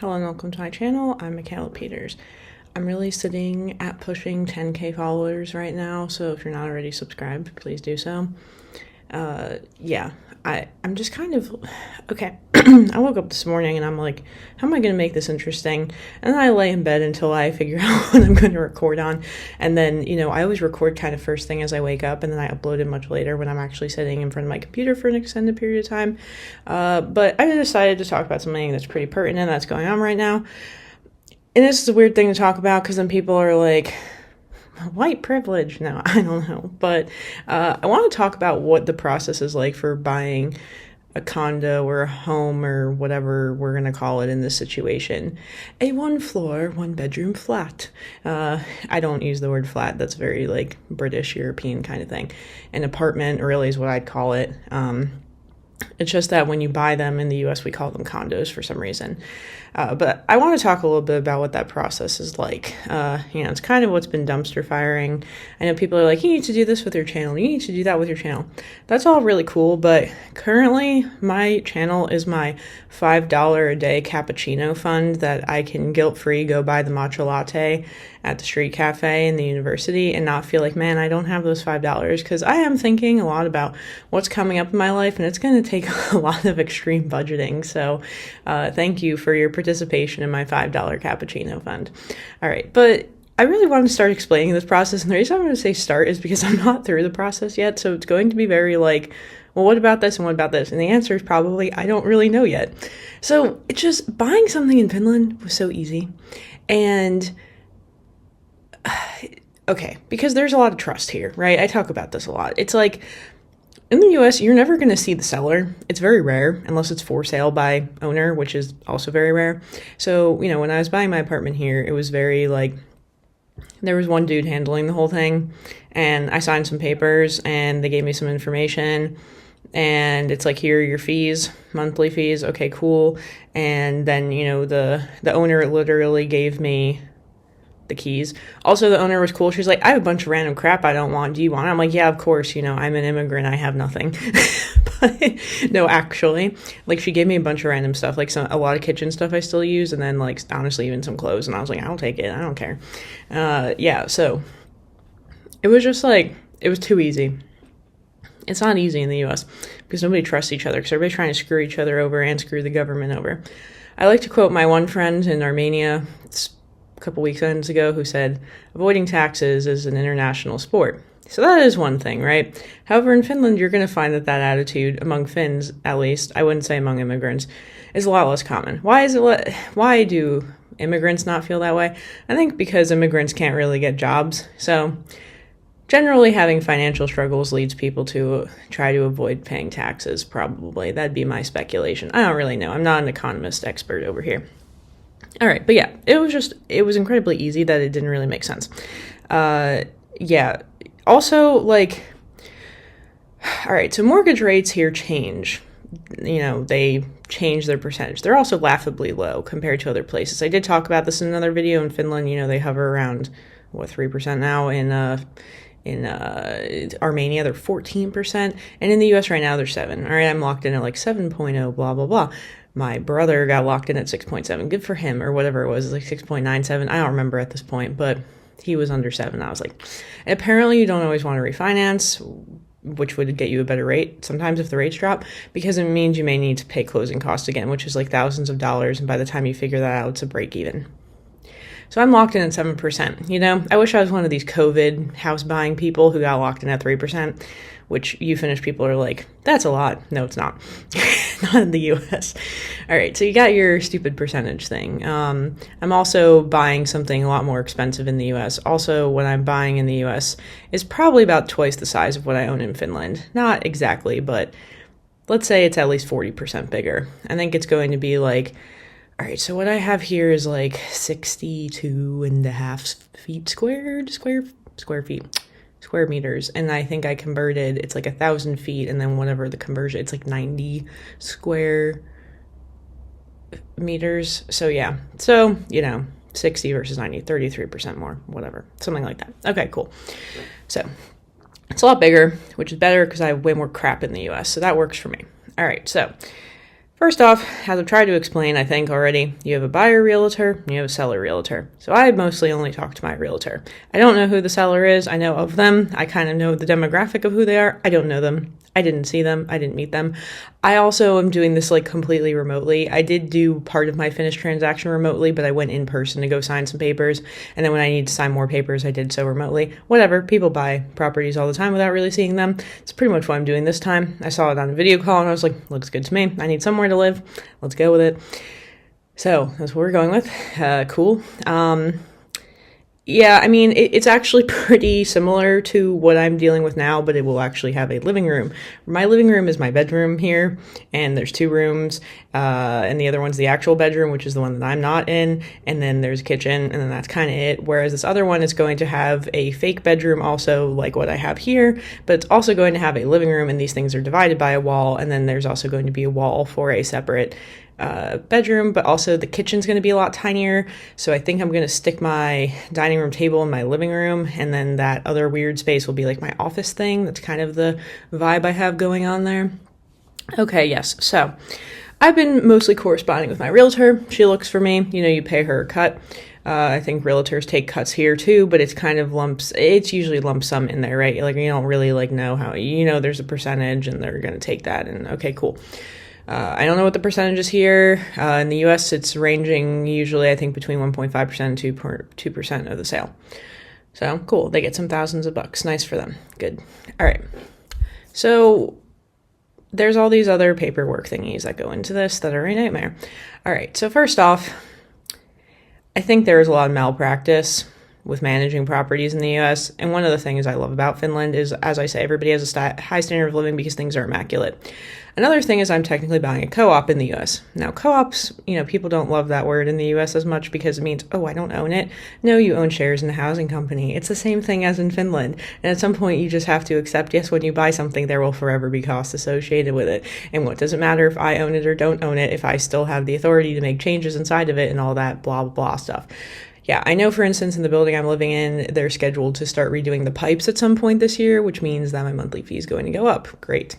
Hello and welcome to my channel. I'm Michaela Peters. I'm really sitting at pushing 10k followers right now, so if you're not already subscribed, please do so. I'm just kind of, okay, I woke up this morning and I'm like, how am I going to make this interesting? And then I lay in bed until I figure out what I'm going to record on. And then, I always record kind of first thing as I wake up, and then I upload it much later when I'm actually sitting in front of my computer for an extended period of time. But I decided to talk about something that's pretty pertinent that's going on right now. And this is a weird thing to talk about because then people are like, white privilege. No, I don't know. But I want to talk about what the process is like for buying a condo or a home or whatever we're going to call it in this situation. A one floor, one bedroom flat. I don't use the word flat. That's very like British, European kind of thing. An apartment really is what I'd call it. It's just that when you buy them in the US, we call them condos for some reason. But I want to talk a little bit about what that process is like. It's kind of what's been dumpster firing. I know people are like, you need to do this with your channel. You need to do that with your channel. That's all really cool. But currently, my channel is my $5 a day cappuccino fund that I can guilt-free go buy the matcha latte at the street cafe in the university and not feel like, man, I don't have those $5, because I am thinking a lot about what's coming up in my life, and it's going to take a lot of extreme budgeting. So thank you for your participation in my $5 cappuccino fund. All right, but I really want to start explaining this process, and the reason I'm going to say start is because I'm not through the process yet, so it's going to be very like, well, what about this and what about this? And the answer is probably, I don't really know yet. So it's just buying something in Finland was so easy. And okay, because there's a lot of trust here, right? I talk about this a lot. It's like, in the US, you're never going to see the seller. It's very rare, unless it's for sale by owner, which is also very rare. So, when I was buying my apartment here, it was very like, there was one dude handling the whole thing, and I signed some papers, and they gave me some information, and it's like, here are your fees, monthly fees. Okay, cool. And then, the owner literally gave me the keys. Also, the owner was cool. She's like, I have a bunch of random crap I don't want. Do you want it? I'm like, yeah, of course. I'm an immigrant. I have nothing. But no, actually, like, she gave me a bunch of random stuff, like a lot of kitchen stuff I still use, and then like honestly even some clothes. And I was like, I'll take it. I don't care. So it was just like, it was too easy. It's not easy in the US because nobody trusts each other, because everybody's trying to screw each other over and screw the government over. I like to quote my one friend in Armenia a couple weekends ago who said, avoiding taxes is an international sport. So that is one thing, right? However, in Finland, you're going to find that attitude, among Finns at least, I wouldn't say among immigrants, is a lot less common. Why do immigrants not feel that way? I think because immigrants can't really get jobs. So generally having financial struggles leads people to try to avoid paying taxes, probably. That'd be my speculation. I don't really know. I'm not an economist expert over here. All right, but yeah, it was incredibly easy that it didn't really make sense. Also, like, all right, so mortgage rates here change. They change their percentage. They're also laughably low compared to other places. I did talk about this in another video. In Finland, they hover around, 3% now. In Armenia, they're 14%. And in the US right now, they're 7%. All right, I'm locked in at like 7.0, blah, blah, blah. My brother got locked in at 6.7. Good for him, or whatever it was, like 6.97. I don't remember at this point, but he was under 7. I was like, and apparently you don't always want to refinance, which would get you a better rate sometimes if the rates drop, because it means you may need to pay closing costs again, which is like thousands of dollars. And by the time you figure that out, it's a break even. So I'm locked in at 7%. I wish I was one of these COVID house buying people who got locked in at 3%, which you Finnish people are like, that's a lot. No, it's not. Not in the US. All right, so you got your stupid percentage thing. I'm also buying something a lot more expensive in the US. Also, what I'm buying in the US is probably about twice the size of what I own in Finland. Not exactly, but let's say it's at least 40% bigger. I think it's going to be like, all right, so what I have here is like 62.5 feet square meters. And I think I converted, it's like 1,000 feet. And then whatever the conversion, it's like 90 square meters. So yeah, 60 versus 90, 33% more, whatever, something like that. Okay, cool. So it's a lot bigger, which is better because I have way more crap in the US. So that works for me. All right, so First off, as I've tried to explain, I think already, you have a buyer realtor, you have a seller realtor. So I mostly only talk to my realtor. I don't know who the seller is. I know of them. I kind of know the demographic of who they are. I don't know them. I didn't see them. I didn't meet them. I also am doing this like completely remotely. I did do part of my finished transaction remotely, but I went in person to go sign some papers. And then when I need to sign more papers, I did so remotely. Whatever. People buy properties all the time without really seeing them. It's pretty much what I'm doing this time. I saw it on a video call and I was like, looks good to me. I need somewhere to live. Let's go with it. So that's what we're going with. Cool. Yeah, I mean, it's actually pretty similar to what I'm dealing with now, but it will actually have a living room. My living room is my bedroom here, and there's 2 rooms, and the other one's the actual bedroom, which is the one that I'm not in, and then there's a kitchen, and then that's kind of it, whereas this other one is going to have a fake bedroom also like what I have here, but it's also going to have a living room, and these things are divided by a wall, and then there's also going to be a wall for a separate bedroom, but also the kitchen's going to be a lot tinier. So I think I'm going to stick my dining room table in my living room, and then that other weird space will be like my office thing. That's kind of the vibe I have going on there. Okay, yes. So I've been mostly corresponding with my realtor. She looks for me. You know, you pay her a cut. I think realtors take cuts here too, but it's kind of lumps. It's usually lump sum in there, right? Like you don't really like know how, you know, there's a percentage and they're going to take that and okay, cool. I don't know what the percentage is here. In the US, it's ranging usually, I think, between 1.5% and 2% of the sale. So cool. They get some thousands of bucks. Nice for them. Good. All right. So there's all these other paperwork thingies that go into this that are a nightmare. All right. So first off, I think there is a lot of malpractice with managing properties in the US. And one of the things I love about Finland is, as I say, everybody has a high standard of living because things are immaculate. Another thing is I'm technically buying a co-op in the US. Now, co-ops, you know, people don't love that word in the US as much because it means, oh, I don't own it. No, you own shares in a housing company. It's the same thing as in Finland. And at some point, you just have to accept, yes, when you buy something, there will forever be costs associated with it. And what does it matter if I own it or don't own it if I still have the authority to make changes inside of it and all that blah, blah, blah stuff. Yeah, I know, for instance, in the building I'm living in, they're scheduled to start redoing the pipes at some point this year, which means that my monthly fee is going to go up. Great.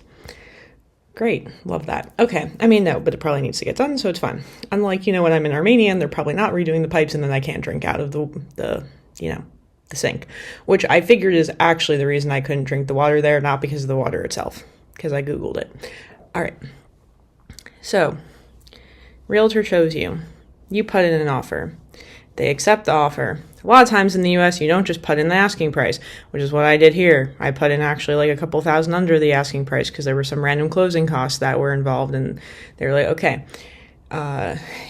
Love that. Okay. I mean, no, but it probably needs to get done, so it's fine. Unlike, you know, when I'm in Armenia and they're probably not redoing the pipes and then I can't drink out of the sink, which I figured is actually the reason I couldn't drink the water there, not because of the water itself, because I Googled it. All right. So, realtor chose you. You put in an offer. They accept the offer. A lot of times in the US, you don't just put in the asking price, which is what I did here. I put in actually like a couple thousand under the asking price because there were some random closing costs that were involved. And they were like, okay,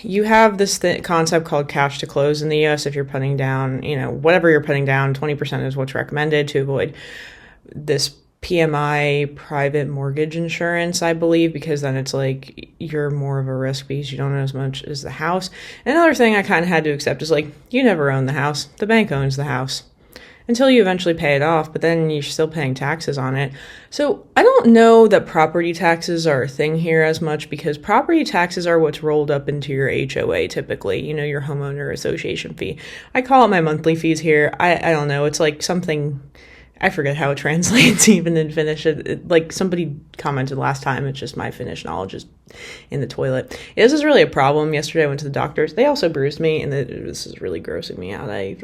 you have this concept called cash to close in the US. If you're putting down, you know, whatever you're putting down, 20% is what's recommended to avoid this PMI private mortgage insurance, I believe, because then it's like you're more of a risk because you don't own as much as the house. Another thing I kind of had to accept is like you never own the house. The bank owns the house until you eventually pay it off, but then you're still paying taxes on it. So I don't know that property taxes are a thing here as much because property taxes are what's rolled up into your HOA typically, you know, your homeowner association fee. I call it my monthly fees here. I don't know. It's like something... I forget how it translates even in Finnish. Like somebody commented last time, it's just my Finnish knowledge is in the toilet. Yeah, this is really a problem. Yesterday I went to the doctors. They also bruised me, and this is really grossing me out. I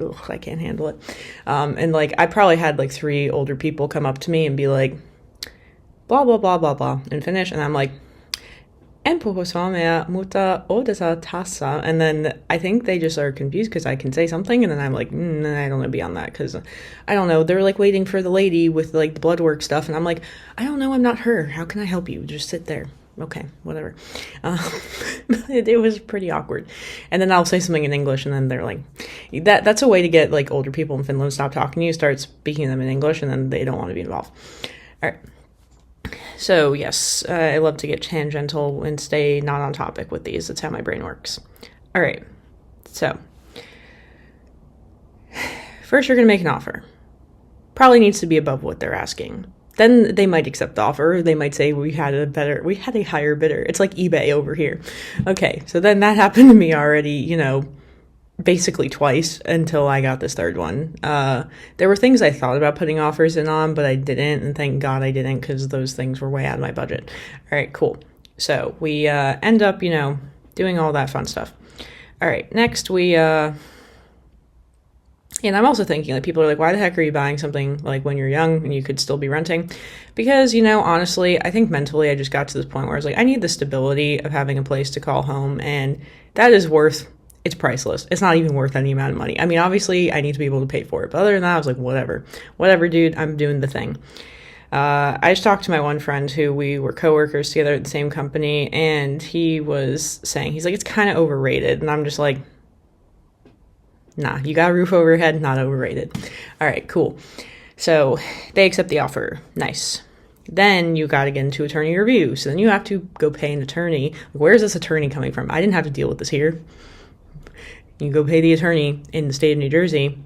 can't handle it. And like I probably had like 3 older people come up to me and be like, blah, blah, blah, blah, blah, in Finnish. And I'm like, en puhu suomea, mutta odota tässä. And then I think they just are confused because I can say something. And then I'm like, I don't know beyond that because I don't know. They're like waiting for the lady with like the blood work stuff. And I'm like, I don't know. I'm not her. How can I help you? Just sit there. Okay, whatever. It was pretty awkward. And then I'll say something in English and then they're like, that's a way to get like older people in Finland to stop talking to you, start speaking to them in English, and then they don't want to be involved. All right. So yes, I love to get tangential and stay not on topic with these. That's how my brain works. All right. So first you're going to make an offer. Probably needs to be above what they're asking. Then they might accept the offer. They might say we had a higher bidder. It's like eBay over here. Okay. So then that happened to me already, you know, basically twice until I got this third one. There were things I thought about putting offers in on, but I didn't, and thank God I didn't because those things were way out of my budget. All right, cool. So we end up, doing all that fun stuff. All right, next and I'm also thinking, like, people are like, why the heck are you buying something like when you're young and you could still be renting? Because, honestly, I think mentally I just got to this point where I was like, I need the stability of having a place to call home, and that is it's priceless. It's not even worth any amount of money. I mean, obviously I need to be able to pay for it, but other than that, I was like, whatever, dude, I'm doing the thing. I just talked to my one friend who we were coworkers together at the same company, and he was saying, he's like, it's kind of overrated. And I'm just like, nah, you got a roof over your head, not overrated. All right, cool. So they accept the offer. Nice. Then you got to get into attorney review. So then you have to go pay an attorney. Where is this attorney coming from? I didn't have to deal with this here. You go pay the attorney in the state of New Jersey.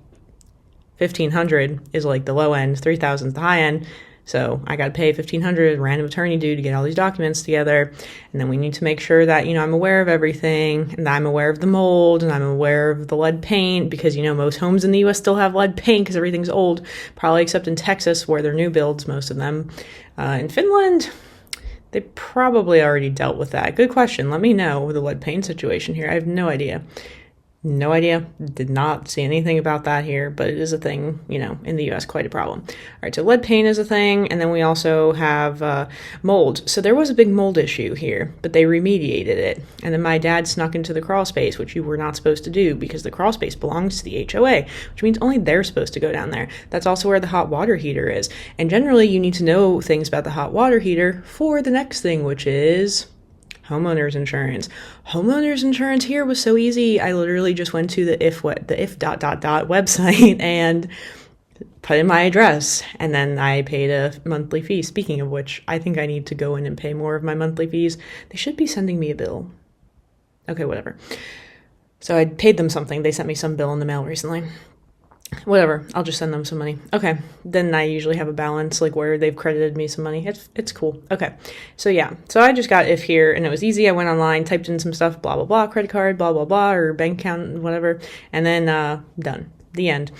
$1,500 is like the low end, $3,000 is the high end. So I got to pay $1,500 random attorney dude to get all these documents together. And then we need to make sure that, I'm aware of everything, and I'm aware of the mold, and I'm aware of the lead paint, because, most homes in the US still have lead paint because everything's old, probably except in Texas where they're new builds, most of them. In Finland, they probably already dealt with that. Good question. Let me know the lead paint situation here. I have no idea. No idea. Did not see anything about that here, but it is a thing, in the US, quite a problem. All right, so lead paint is a thing, and then we also have mold. So there was a big mold issue here, but they remediated it. And then my dad snuck into the crawl space, which you were not supposed to do because the crawl space belongs to the HOA, which means only they're supposed to go down there. That's also where the hot water heater is. And generally, you need to know things about the hot water heater for the next thing, which is homeowners insurance. Homeowners insurance here was so easy. I literally just went to the if website and put in my address, and then I paid a monthly fee. Speaking of which, I think I need to go in and pay more of my monthly fees. They should be sending me a bill. Okay, whatever. So I paid them something. They sent me some bill in the mail recently. Whatever, I'll just send them some money. Okay, then I usually have a balance, like where they've credited me some money. It's cool. Okay, so yeah, so I just got if here, and it was easy. I went online, typed in some stuff, blah, blah, blah, credit card, blah, blah, blah, or bank account, whatever, and then done. The end.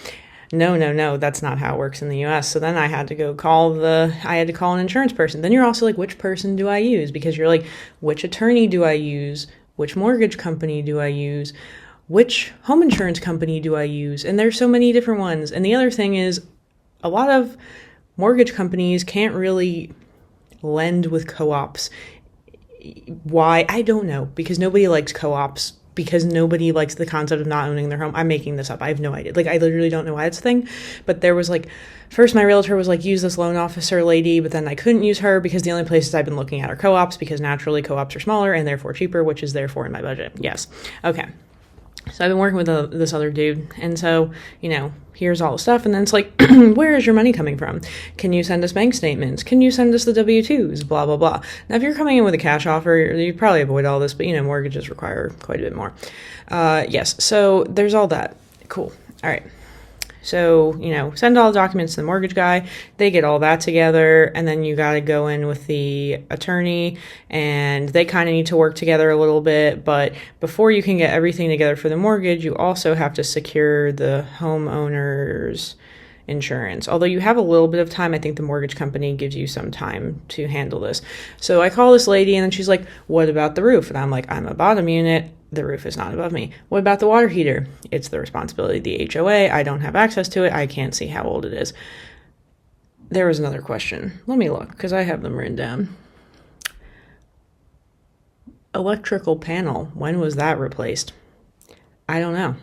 No, that's not how it works in the US. So then I had to call an insurance person. Then you're also like, which person do I use? Because you're like, which attorney do I use? Which mortgage company do I use? Which home insurance company do I use? And there's so many different ones. And the other thing is, a lot of mortgage companies can't really lend with co-ops. Why? I don't know. Because nobody likes co-ops. Because nobody likes the concept of not owning their home. I'm making this up. I have no idea. Like, I literally don't know why it's a thing. But there was like, first my realtor was like, use this loan officer lady. But then I couldn't use her because the only places I've been looking at are co-ops. Because naturally co-ops are smaller and therefore cheaper, which is therefore in my budget. Yes. Okay. So I've been working with this other dude, and so, here's all the stuff, and then it's like, where is your money coming from? Can you send us bank statements? Can you send us the W-2s? Blah, blah, blah. Now, if you're coming in with a cash offer, you probably avoid all this, but, mortgages require quite a bit more. Yes, so there's all that. Cool. All right. So, send all the documents to the mortgage guy. They get all that together, and then you got to go in with the attorney, and they kind of need to work together a little bit. But before you can get everything together for the mortgage, you also have to secure the homeowner's insurance. Although you have a little bit of time, I think the mortgage company gives you some time to handle this. So I call this lady, and then she's like, what about the roof? And I'm like, I'm a bottom unit. The roof is not above me. What about the water heater? It's the responsibility of the HOA. I don't have access to it. I can't see how old it is. There was another question. Let me look, because I have them written down. Electrical panel. When was that replaced? I don't know.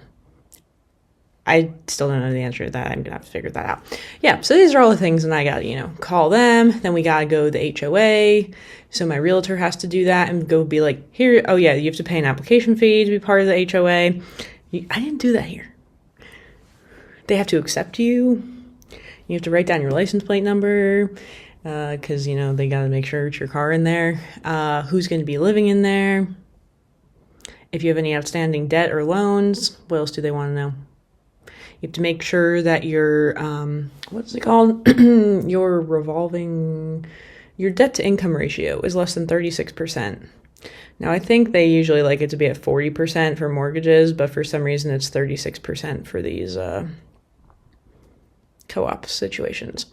I still don't know the answer to that. I'm going to have to figure that out. Yeah, so these are all the things, and I got to, call them. Then we got to go to the HOA. So my realtor has to do that and go be like, here, oh yeah, you have to pay an application fee to be part of the HOA. I didn't do that here. They have to accept you. You have to write down your license plate number because, they got to make sure it's your car in there. Who's going to be living in there. If you have any outstanding debt or loans, what else do they want to know? You have to make sure that your, what's it called? Your debt to income ratio is less than 36%. Now, I think they usually like it to be at 40% for mortgages, but for some reason it's 36% for these co-op situations.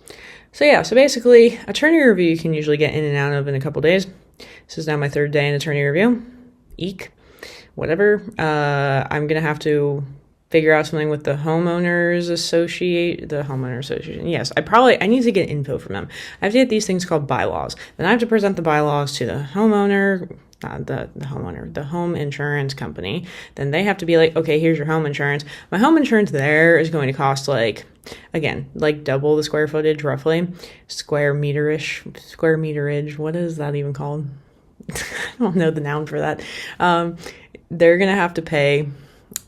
So yeah, so basically, attorney review you can usually get in and out of in a couple days. This is now my third day in attorney review. Eek. Whatever. I'm going to have to figure out something with the homeowners association. Yes, I need to get info from them. I have to get these things called bylaws. Then I have to present the bylaws to the homeowner, the home insurance company. Then they have to be like, okay, here's your home insurance. My home insurance there is going to cost like double the square footage roughly. Square meterage. What is that even called? I don't know the noun for that. They're going to have to pay,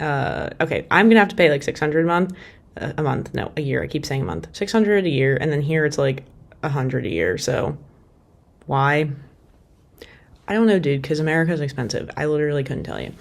I'm going to have to pay like $600 a year. I keep saying a month, $600 a year. And then here it's like $100 a year. So why? I don't know, dude, because America's expensive. I literally couldn't tell you.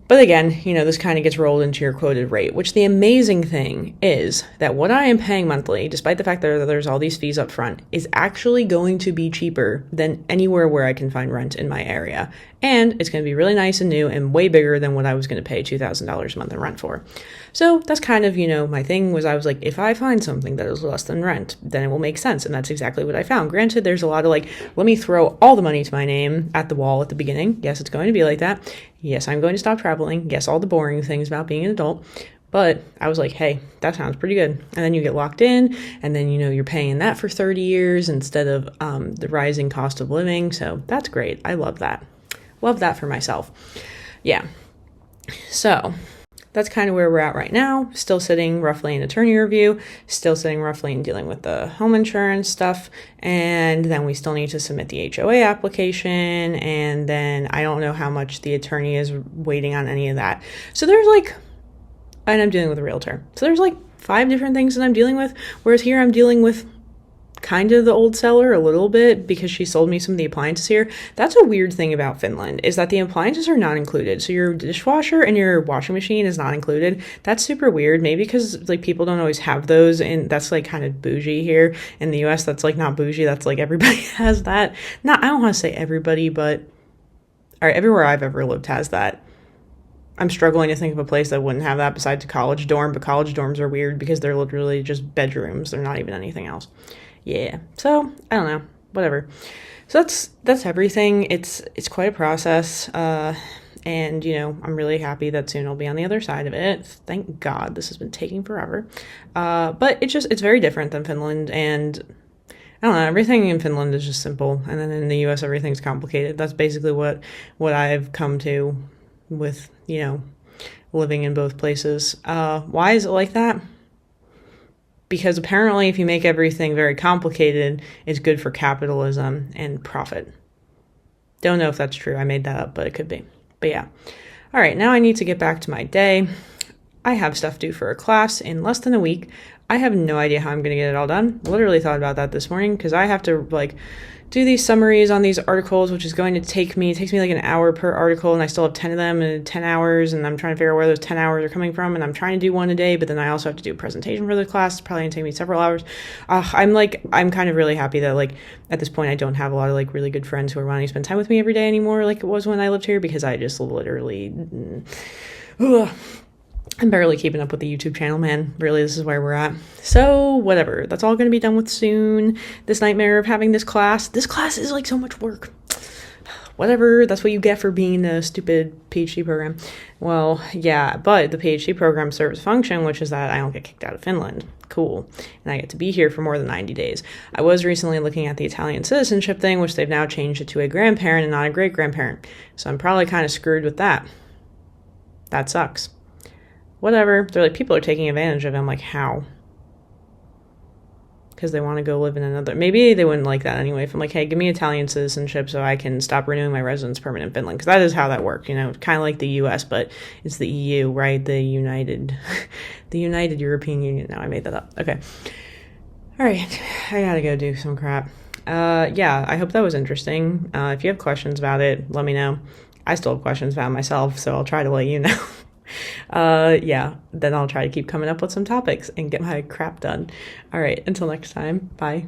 But again, this kind of gets rolled into your quoted rate, which the amazing thing is that what I am paying monthly, despite the fact that there's all these fees up front, is actually going to be cheaper than anywhere where I can find rent in my area. And it's going to be really nice and new and way bigger than what I was going to pay $2,000 a month in rent for. So that's kind of, my thing was I was like, if I find something that is less than rent, then it will make sense. And that's exactly what I found. Granted, there's a lot of let me throw all the money to my name at the wall at the beginning. Yes, it's going to be like that. Yes, I'm going to stop traveling. Yes, all the boring things about being an adult. But I was like, hey, that sounds pretty good. And then you get locked in, and then, you're paying that for 30 years instead of the rising cost of living. So that's great. I love that. Love that for myself. Yeah. So that's kind of where we're at right now. Still sitting roughly in attorney review, still sitting roughly in dealing with the home insurance stuff. And then we still need to submit the HOA application. And then I don't know how much the attorney is waiting on any of that. So and I'm dealing with a realtor. So there's 5 different things that I'm dealing with. Whereas here I'm dealing with kind of the old seller a little bit because she sold me some of the appliances here. That's a weird thing about Finland is that the appliances are not included. So your dishwasher and your washing machine is not included. That's super weird. Maybe because people don't always have those and that's kind of bougie here. In the US, that's not bougie. That's everybody has that. I don't want to say everybody, but all right, everywhere I've ever lived has that. I'm struggling to think of a place that wouldn't have that besides a college dorm, but college dorms are weird because they're literally just bedrooms. They're not even anything else. Yeah. So I don't know, whatever. So that's everything. It's quite a process. And I'm really happy that soon I'll be on the other side of it. Thank God. This has been taking forever. But it's very different than Finland. And I don't know, everything in Finland is just simple. And then in the US, everything's complicated. That's basically what I've come to with, living in both places. Why is it like that? Because apparently if you make everything very complicated, it's good for capitalism and profit. Don't know if that's true. I made that up, but it could be. But yeah. All right, now I need to get back to my day. I have stuff due for a class in less than a week. I have no idea how I'm going to get it all done. Literally thought about that this morning because I have to do these summaries on these articles, which is going to take me an hour per article, and I still have 10 of them in 10 hours, and I'm trying to figure out where those 10 hours are coming from, and I'm trying to do one a day, but then I also have to do a presentation for the class. It's probably going to take me several hours. I'm kind of really happy that, at this point, I don't have a lot of, really good friends who are wanting to spend time with me every day anymore like it was when I lived here, because I just literally... I'm barely keeping up with the YouTube channel, man. Really, this is where we're at. So, whatever. That's all going to be done with soon. This nightmare of having this class. This class is so much work. Whatever. That's what you get for being a stupid PhD program. Well, yeah, but the PhD program serves a function, which is that I don't get kicked out of Finland. Cool. And I get to be here for more than 90 days. I was recently looking at the Italian citizenship thing, which they've now changed it to a grandparent and not a great-grandparent. So I'm probably kind of screwed with that. That sucks. Whatever. They're people are taking advantage of it. I'm how? Because they want to go live in another... Maybe they wouldn't like that anyway. If I'm hey, give me Italian citizenship so I can stop renewing my residence permit in Finland. Because that is how that works, kind of like the US, but it's the EU, right? The United European Union. No, I made that up. Okay. All right. I gotta go do some crap. Yeah, I hope that was interesting. If you have questions about it, let me know. I still have questions about myself, so I'll try to let you know. Yeah, then I'll try to keep coming up with some topics and get my crap done. All right, until next time, bye.